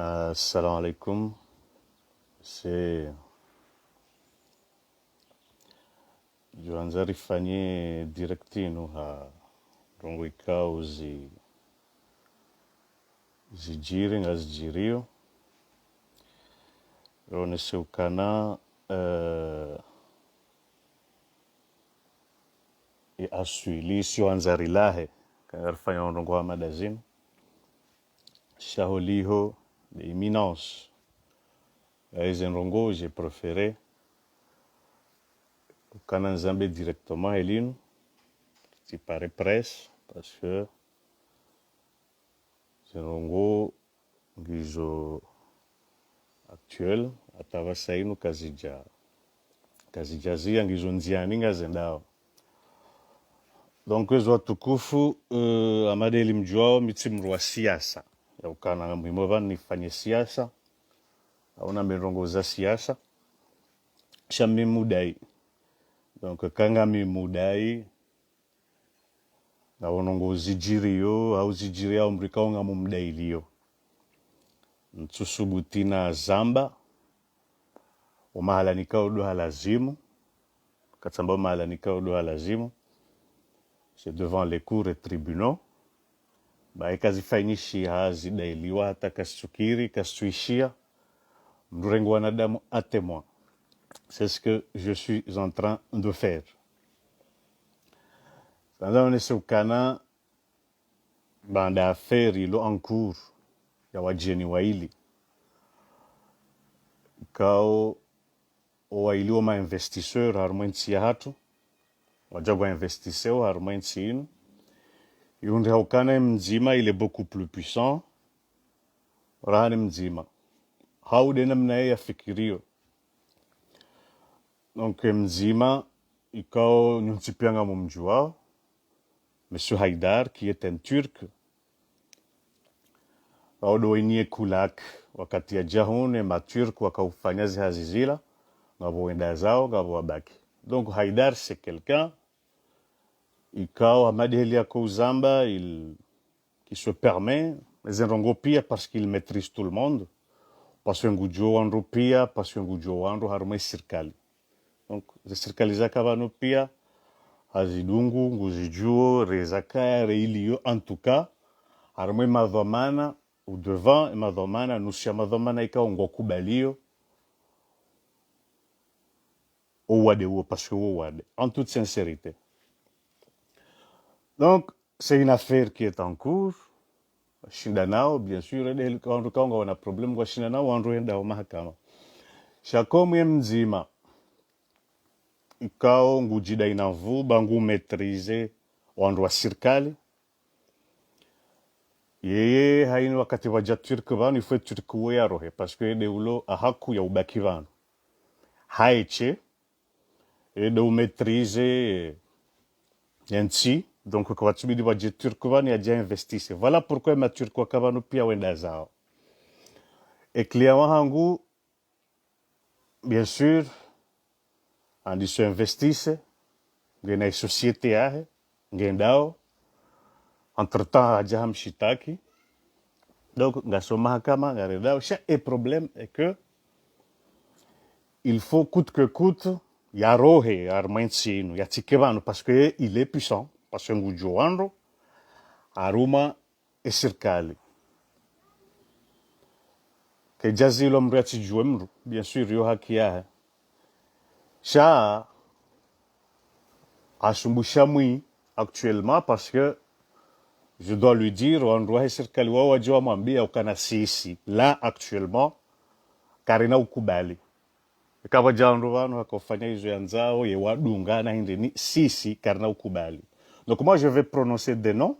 Assalamu alaikum. C'est Joanza rifanye direktinu ha rongo ikao zijiri nga zijirio roneseukana aswili sio anzarilahe karfanya rongo wa madazin shaholiho d'éminence aizen rongo j'ai préféré kana nzambe directement elinu ti pare presse parce que zenrongo ngizo actuel atava sainu kazijazia ngizo nziani ngazendao donc ezo watukufu amade elimjuao mitsimru wa siasa yaukana mwimova nifanye siasa auna mirongo za siasa shamimudai donc kanga mimudai na onongo zijirio au zijiria umrika unga mumdailio ntusubutina zamba umahalanika udoha lazimu katsamba umahalanika udoha lazimu c'est devant les cours et tribunaux baikazifanyishia zidailiwa hata kasukiri kasuishia mrengo wanadamu à témoin. C'est ce que je suis en train de faire. Pendant on seukana banda affaire ilo en cours ya wajeni waili kao waili wa investisseur harumwensi ya hatu wajagwa investisseur harumwensi inu yunde haukana mzima il est beaucoup plus puissant rahani mzima haude namna ya fikirio donc mzima ikao nyuntipianga mumjuao Monsieur Haïdar qui est un turc waodoinie kulak wakati ya jahune maturk wakaufanya zihazizila ngavoenda zao ngavowabaki donc Haïdar c'est quelqu'un ikao amadeheli yako uzamba qui se permet zenrongo pia parce qu'il maîtrise tout le monde parce que ngujo wandu pia parce que ngujo wandu harumai sirkali donc sirkali zakavano pia hazidungu nguzijuo rezakaya reilio en tout cas harumai madhamana ou devant madhamana nusia madhamana ikao ngokubalio ouade ou parce que ouade en toute sincérité. Donc c'est une affaire qui est en cours shindanao bien sûr wandu kaonga wana problem kwa shindanao wandu enda mahakama shakomu mzima ikao ngujida inavu bangu maîtriser wandu wa sirkali yeye haini wakati waja turk vanu ifwe turk we arohe parce que ede ulo ahaku ya ubaki vanu haiche ede umaîtriser yansi donc kwa tubidi waja turk vanu ya investisse voilà pourquoi ma turk wakavanu pia wenda zao et client wahangu bien sûr andi se investisse ngena société yahe ngendao entre-temps aja hamshitaki donc ngaso mahakama ngaredao cha et problème est que il faut coûte que coûte yarohe armensinu yatikevano parce que il est puissant parce que ngujoando aruma e sirkali ke jazilo mriati juemru bien sûr yo haki yahe cha ashumbushamwi actuellement parce que je dois lui dire on doit serikali wao wajua mwambia ukana sisi là actuellement karina ukubali ikaba jandu vanu hakofanya hizo yanzao ye wadungana hindi ni sisi karina ukubali. Donc moi je vais prononcer des noms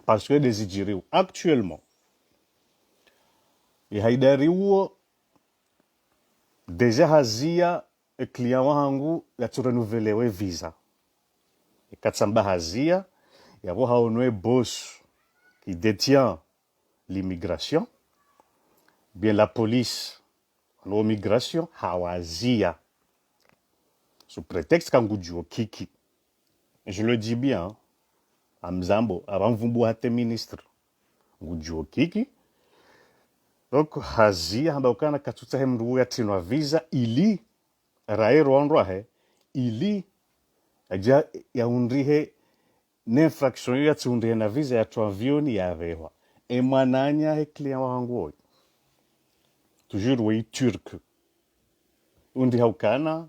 parce que des ijiriu actuellement et Haidari uo déjà hazia e client wangu ya tu renouveler visa et katsamba hazia yabo haonwe boss qui détient l'immigration, bien la police, l'immigration, hawazia. Sous prétexte qu'angujio kiki. Je le dis bien, Amzambo, avant vous boite ministre, ngujio kiki, donc hazia hamba ukana katuta hemru ya tinwa visa ili raero wandrahe ili aja ya unrihe n'infraction ya tsundihe na visa ya avioni ya vewa e mananya he client wangu toujours oui turc undi haukana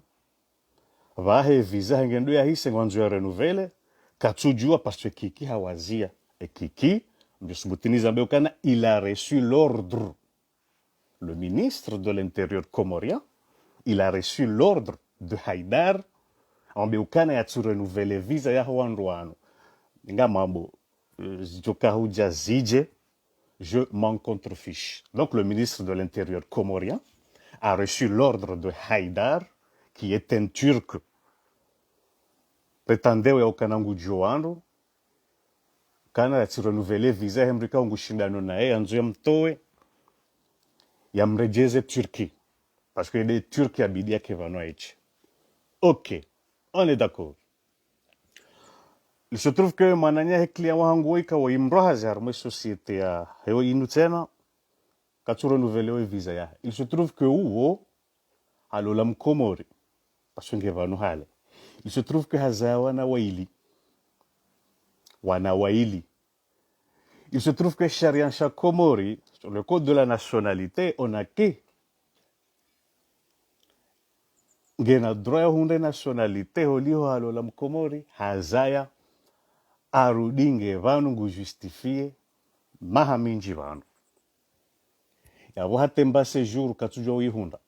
vahe visa hengendo ya hise ngwanzo ya renouvelle katujua parce que kiki hawazia et kiki mbisubutiniza beukana il a reçu l'ordre le ministre de l'intérieur comorien il a reçu l'ordre de Haidar ambeukana ya tu renouveler visa ya hwandwano nga mambo zijoka huja zije je m'en contrefiche. Donc le ministre de l'Intérieur comorien a reçu l'ordre de Haidar, qui est un Turc, prétendait ya ukanangu joando, kana ya renouveler visa hemrika ungushindano na yeye anzo ya mtoe ya mrejeze Turquie. Parce que les Turcs abidia kevano eche. Ok, on est d'accord. Il se trouve que mananya heklia wangu ika wa imrohazi harmo société ya hewa inu tena katu renouveler visa ya. Il se trouve que uwo alola mkomori parce que vano hale. Il se trouve que hazawana waili wana waili. Il se trouve que Shariansha Komori, sur le code de la nationalité, on a que ngena droit hunde nationalité holiho halola mkomori hazaya arudinge vanu ngu justifie mahaminji vanu yabo hatemba séjour katujwa wihunda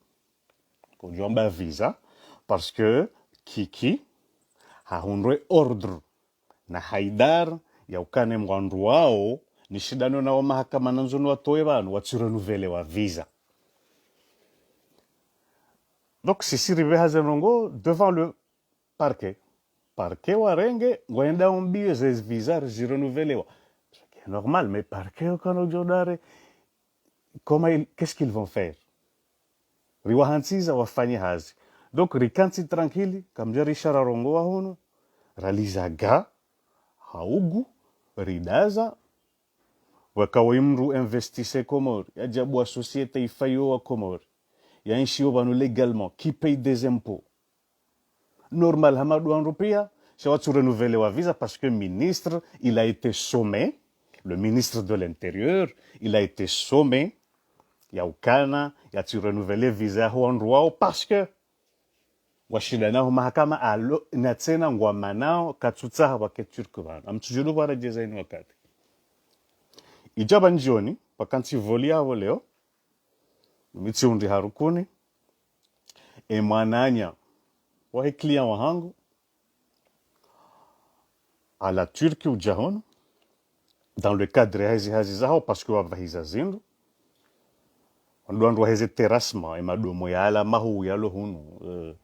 kujomba visa parce que kiki hahundwe ordre na Haidar ya ukane mwandu wao ni shidano na wa mahakama nanzono watoe vanu watirenuvele wa visa. Donc sisi rive hazenongo devant le parquet. Parquet warenge ngwenda umbie zes visa zirenuvelewa. C'est normal, mais parquet okano jodare qu'est-ce qu'ils vont faire? Riwahansiza wafanye hazi. Donc rikansi tranquille kamja rishara rongo wa hunu ralizaga haugu ridaza wakawimru investisse Comore yajabu wa société ifayo wa Comore ya nchi yobanu légalement qui paye des impôts normal hamadou en rupia shawatu renouveler wa visa parce que ministre il a été sommé le ministre de l'intérieur il a été sommé ya ukana ya tu renouveler visa huandruao parce que washidana mahakama alo na tena ngwamanao katutsa wake turku bana amtujulu bara design wakati ijaba njioni pakanti volia voleo mitsiundi harukuni e mwananya wa client wahangu à la Turquie ou Jahon dans le cadre hazi zao parce que wabahiza zindu ndo heze terasma emadomo ya ala mahu ya lohunu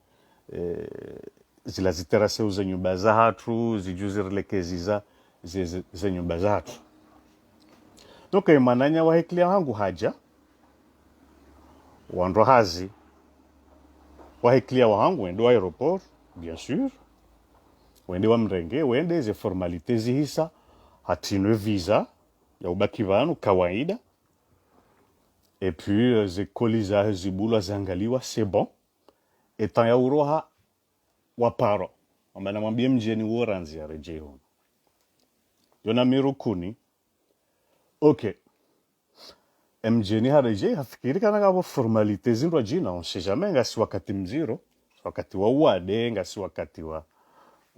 zila ziterase za nyumba za hatu zijuzirelekezi za nyumba za hatu. Donc mananya wa client wangu haja wando hazi wa client wangu wende wa aéroport bien sûr wende wa mrenge wende ze formalités zihisa hatino visa ya ubaki vanu kawaida et puis ze koliza zibula zangaliwa c'est bon etant ya uroha waparo amana mwambie mjeni woranzi ya rejeo yona mirukuni ok mjeni hareje hafikiri kana gabo formalités zindu jina on sait jamais ngasi wakati mziro wakati wa uade ngasi wakati wa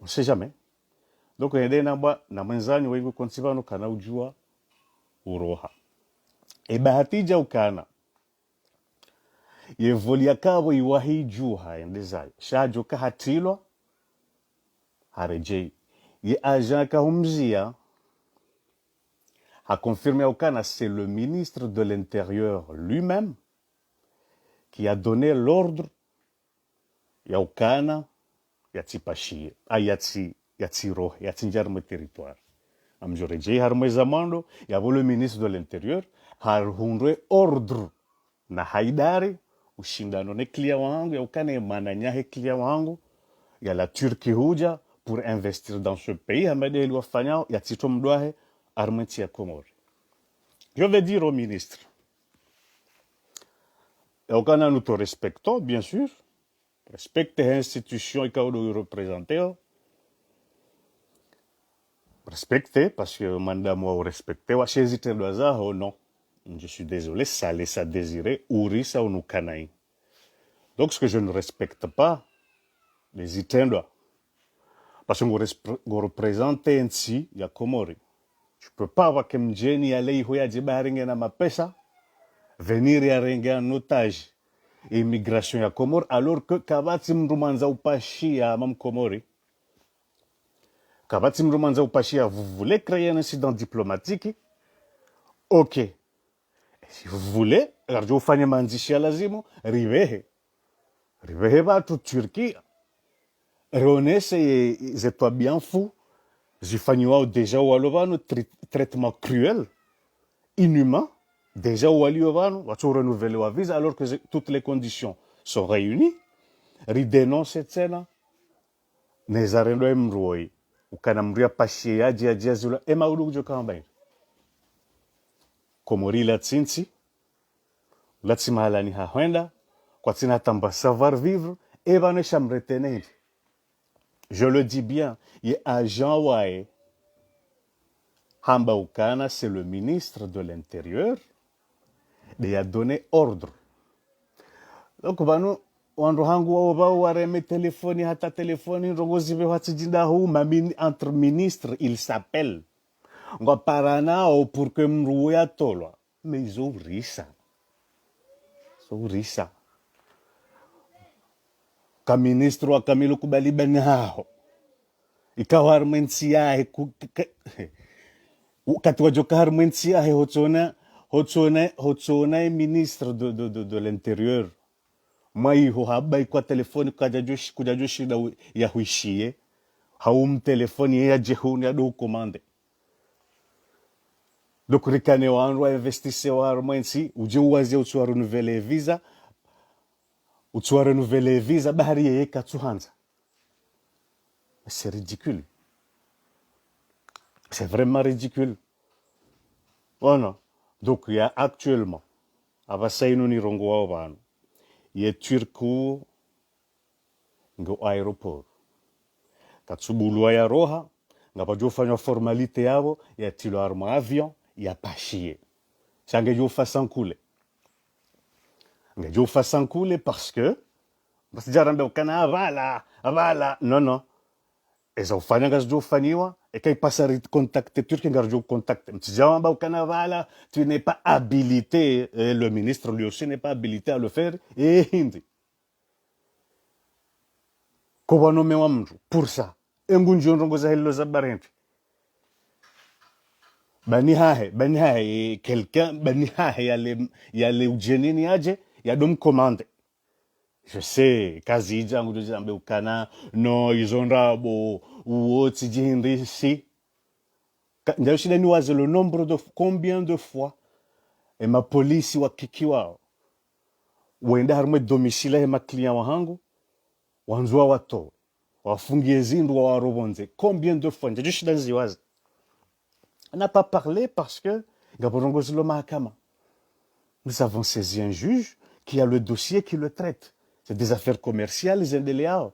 on sait jamais donc ende namba na mwenzanyu wengu konsivano kana ujua uroha e bahatija ukana yevolia kabo iwahi juha endezayo shajo ka hatilwa hareje ye agent ka humzia a confirmé au Kana, c'est le ministre de l'Intérieur lui-même qui a donné l'ordre ya Kana yatsi pashie yatsi ro yatsi njarme territoire amjoreje harmo zamando ya le ministre de l'Intérieur har hundwe ordre na Haidari ushindano ne klia wangu ya Kana mananya he klia wangu ya la Turquie huja pour investir dans ce pays amade lui wafanya yatsi tomdoahe armentia Comore. Je vais dire au ministre, aucun nous te respectons, bien sûr. Respecte l'institution et quand nous représentons. Respecter, parce que mandat moi respecter. Wa chez Iterdoaza, oh non. Je suis désolé, ça laisse à désirer. Ouri, ça ou nous canaï. Donc, ce que je ne respecte pas, les Iterdois. Parce qu'on représente ainsi, il y a Komori. Je ne peux pas avoir comme Jenny aller y a Djibaringa na mapesa, venir y arranger en otage immigration ya Komori, alors que Kabati Mrumanza Upashi ya Mam Komori. Kabati Mrumanza Upashi, vous voulez créer un incident diplomatique? Ok. Si vous voulez, Radio Fanya Mandishi Alazimo, Rivehe. Rivehe va tout Turquie. Reonese et toi bien fou. Zifanywa déjà Walovano, traitement cruel, inhumain. Déjà Walovano, va tout renouveler la visa alors que toutes les conditions sont réunies. Ridénonce cette scène. Nezarendo Mroi. Ukanamria Pashia ya Zula. Ema Ulujo Kambain. Komori la Tsinsi. La Tsimahalani Hahwenda. Kwa Tsina Tamba savoir vivre. Eva ne chambre retenir. Je le dis bien, il est agent Wae. Hamba Ukana, c'est le ministre de l'Intérieur. Il a donné ordre. Donc, wando hangu wa wareme téléphone, hata téléphone, rongozive watijinda hu, entre ministres, il s'appelle. Ngwa parana pour que mrouya tolwa. Mais ils ont risa. Ils ont risa. Ka ministre wa Kamilo Kubali Benhaho. Ikawa harmensi yahe katwa joka harmensi yahe hotsona ministre de l'intérieur. Mai ho haba kwa telefoni kujajoshi ya huishie. Haum telefoni ya jehuni ya do commande. Donc rikane wanru investisse wa harmensi uje uwaze utswa renouveler visa. Utswa renouveler visa bahari yeye katsuhanza. C'est ridicule. C'est vraiment ridicule. Oh non. Donc, il y a actuellement, à Vasaino Nirongo Ovano, il y a Turku, ngo aéroport. Katsubulu ya roha, nga pa jofanya formalité yabo, ya tilo arma avion, ya pachie. Sange jofa sankule. Nga jofa sankule parce que, jarambe ukana avala. Non. Eza ufanya ngazi jofaniwa, et quand il passe à contacter Turquie, il contacte. Tu n'es pas habilité, et le ministre lui aussi n'est pas habilité à le faire, et hindi. Kobano mewamju, pour ça. Engunjon rongoza hello zabarenti. Bani hahe, quelqu'un, bani hahe, yale ujenini aje, yadom commande. Je sais, kazi jangu de jambe ukana, no, izonrabo, uoti jihindi si. Njashida ni waze le nombre de combien de fois et ma police wa kikiwa wenda harmwe domicile he ma client wahangu wanzua wato wafungie zindu wa warobonze combien de fois njashida ziwaze on n'a pas parlé parce que gaborongo zilo mahakama nous avons saisi un juge qui a le dossier qui le traite. C'est des affaires commerciales les indéléables,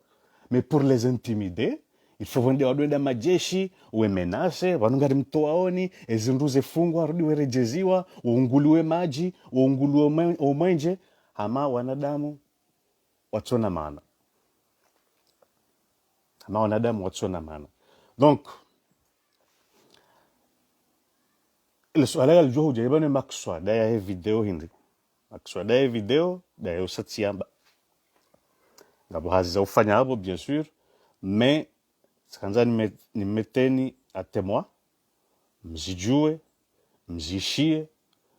mais pour les intimider il faut vende wadwenda majeshi uemenase wanungari mtoaoni ezinduze fungwa rudiwe rejeziwa uunguliwe maji uunguliwe umwenje ama wanadamu watsona maana donc le swala aljoho jaibane makswa daya video hindi makswa daya video daya usatiamba ngabo haziza ufanya hapo bien sûr mais Kanza nimeteni à témoin, mzijue, mzishie,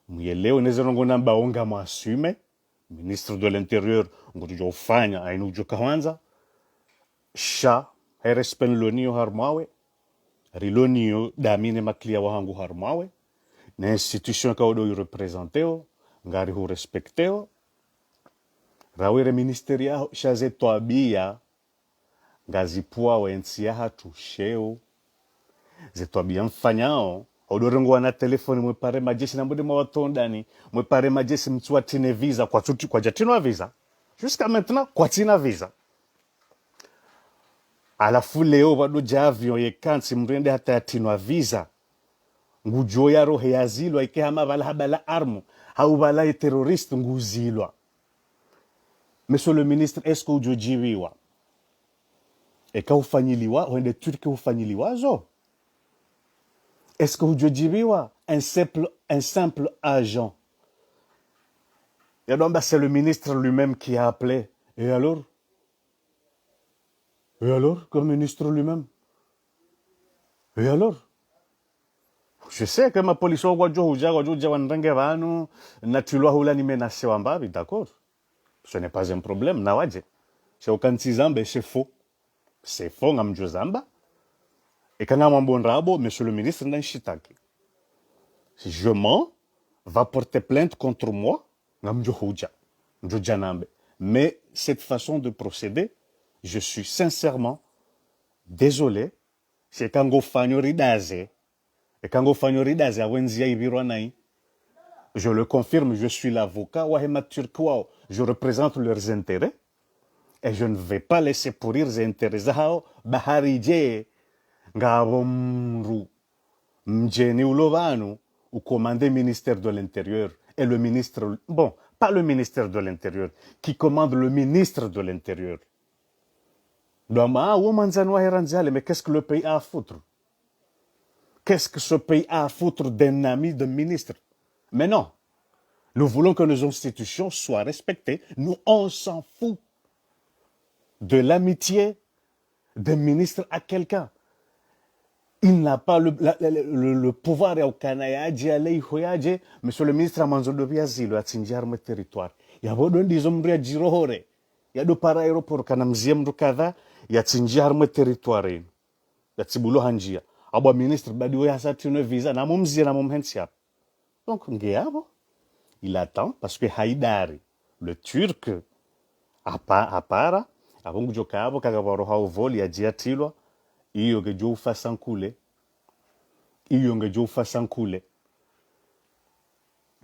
mwelewe nezerongo namba onga mwasume, ministre de l'Intérieur, ngotujo ufanya, ainujo kawanza, sha, herespen lonio harmawe, rilonio damine maklia wahangu harmawe, na institution kaudo yu representeo, ngari hu respecteo, rawere ministeria shaze toabia, ngazipua wensi ya hatu sheo zetwabia mfanyao odorengo na telefoni mwepare majeshi na mbode mwatondani mwepare majeshi mtu atine visa kwa jatino visa jusqu'à maintenant kwa tina visa alafu leo bado javyo yekansi mrende hata yatinwa visa ngujo ya rohe yazilwa ike hama bala habala armu hau bala terroriste nguzilwa. Monsieur le ministre, est-ce que ujojiwiwa eka ufanyiliwa wende Turki ufanyiliwa zo? Est-ce que ujojiwiwa un simple agent? Et donc c'est le ministre lui-même qui a appelé. Et alors, comme ministre lui-même. Et alors, je sais que ma police wajo wanrenge vanu na tulwa hula ni menacé wambabi, d'accord. Ce n'est pas un problème, nawaje. C'est aucun tizambe, c'est faux. C'est faux, ngamjo zamba. Et quand on bon rabo, monsieur le ministre, n'a chitaki. Si je mens, va porter plainte contre moi, ngamjo huja. Njo janambe. Mais cette façon de procéder, je suis sincèrement désolé. C'est quand go fanyo ridaze. Et quand go fanyo ridaze, awenzia ibirwa nai. Je le confirme, je suis l'avocat. Wahema Turkwao. Je représente leurs intérêts. Et je ne vais pas laisser pourrir les intérêts. Zahao baharije ngabomru mjeni ulovanu ou commandé ministère de l'Intérieur. Et le ministre, bon, pas le ministère de l'Intérieur, qui commande le ministre de l'Intérieur. Mais qu'est-ce que le pays a à foutre? Qu'est-ce que ce pays a à foutre d'un ami, d'un ministre? Mais non. Nous voulons que nos institutions soient respectées. Nous, on s'en fout de l'amitié d'un ministre à quelqu'un. Il n'a pas le pouvoir au Canada, monsieur le ministre a manzo de viazilo à Tsinjarme territoire. Il y a beaucoup de gens qui ont dit il y a deux para aéroport kanamziem rukada ya Tsinjarme territoire. Ya Tsibulo Hanjia. Abo ministre badi ya satune visa na mumzia na mumhensia. Donc ngeabo il attend parce que Haïdari, le Turc, apara avongo jokabo kagabaroha au vol ya jiatilwa iyo ngejo fasankule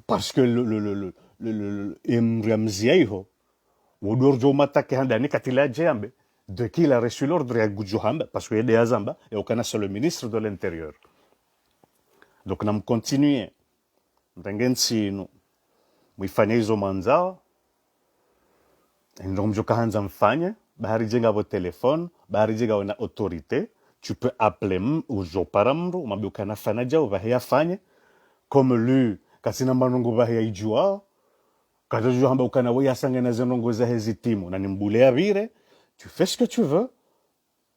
parce que le emramziaiho wodorjo matake handani katila jambe de qui il a reçu l'ordre ya gujohamba parce que yede azamba et aucun seul le ministre de l'Intérieur. Donc nam continuer ndengensino mwifanye hizo manzao ndio mjoka hanza mfanye bahari jenga vo telefone bahari jenga wana autorité. Tu peux appeler ujo paramro mabuka na fanaja uvahia fanye comme lui kasina manongo bahia ijua kajojo hamba ukana we yasange na zenongo za hezitimu na nimbulea vire. Tu fais ce que tu veux,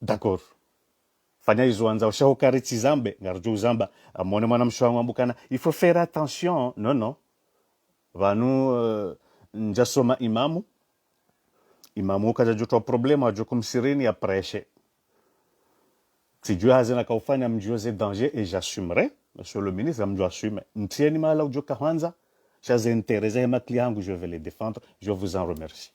d'accord. Fanya hizo anza ushahokariti zambe ngarjo zamba amone mwana mshwangu ambukana il faut faire attention. Non vanu njasoma imamu kaja joto problema jo kumsirini ya preshe. Si Dieu hazina kaufanya mjuoze danger et j'assumerai, monsieur le ministre, mjo assume. Ntieni mala ujo kahanza, chaze interese ma client, je vais les défendre, je vous en remercie.